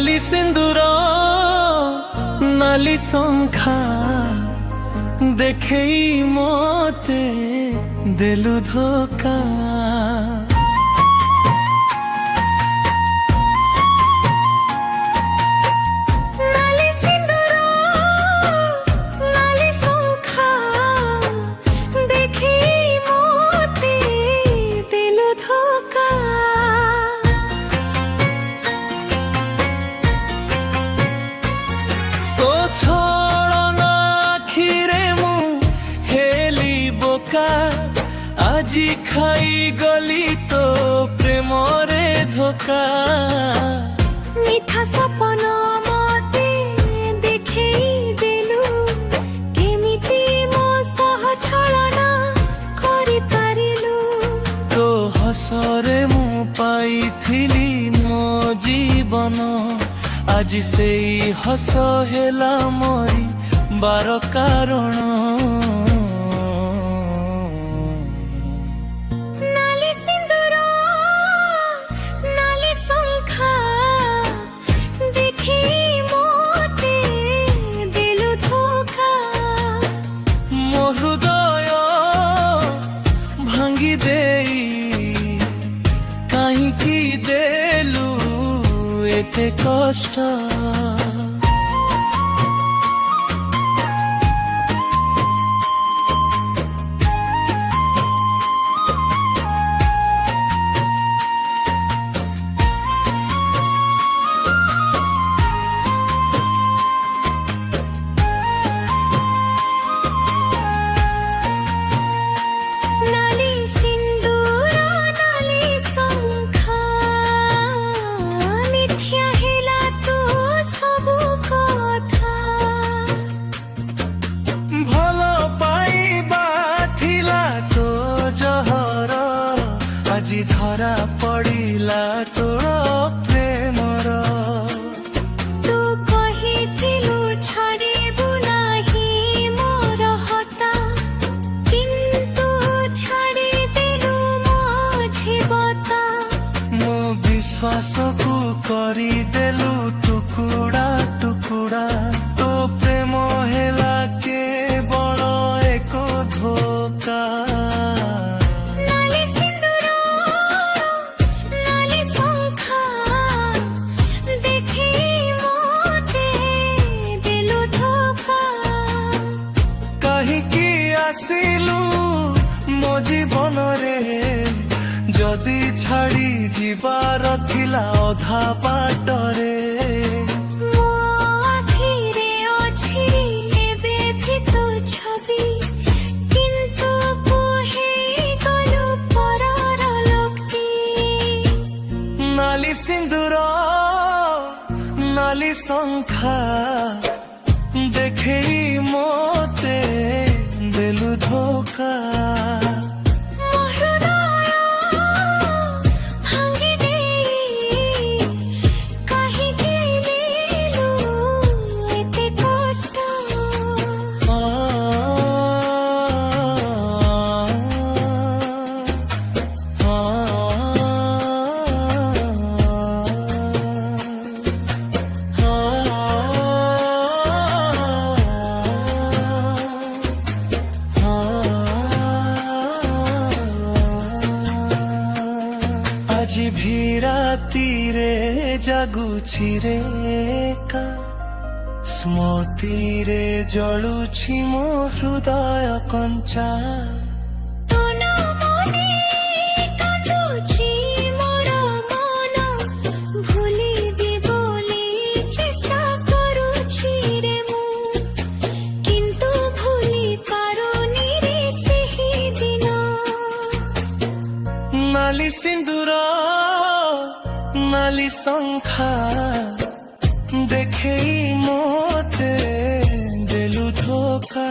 नाली सिंदूर नाली शंखा देखे मते देलु धोखा। আজি খাই গলি তো প্রেমরে ধোকা। মিঠা সপন মতে দেখেই দেলু কেমিতি মো সহ ছলনা করি পারিলু। তো হসরে মু পাইথিলি মো জীবন আজি সেই হস হেলা মরি বার কারণ। কাহিকি দেলু এতে কষ্ট। আজি ধরা পড়িলা তোর প্রেমর। তু কহিছিলু ছাড়িবু নাহি মোর হতা কিন্তু ছাড়ি দেলু মঝি বতা। মো বিশ্বাসকু করি দেলু টুকুড়া টুকুড়া। তো প্রেম হেলা কেবল এক ধোকা। আসিলু মো জীবনরে যদি ছাড়ি ଯିବାର ଥିଲା ଅଧା ବାଟରେ। ମୋ ଆଖିରେ ଅଛି ଏବେ ବି ତୋ ଛବି କିନ୍ତୁ ହେଇ ଗଲୁ ପରର ଲୋକେ। ନାଲି ସିନ୍ଦୁର ନାଲି ଶଙ୍ଖା ଦେଖେଇ ମତେ ଦେଲୁ ଧୋକା। আজি ভি রাতিরে জাগুছি রে একা স্মৃতিরে জলুছি মো হৃদয় কঞ্চা। নালি সিন্দুর নালি শঙ্খা দেখেই মতে দেলু ধোকা।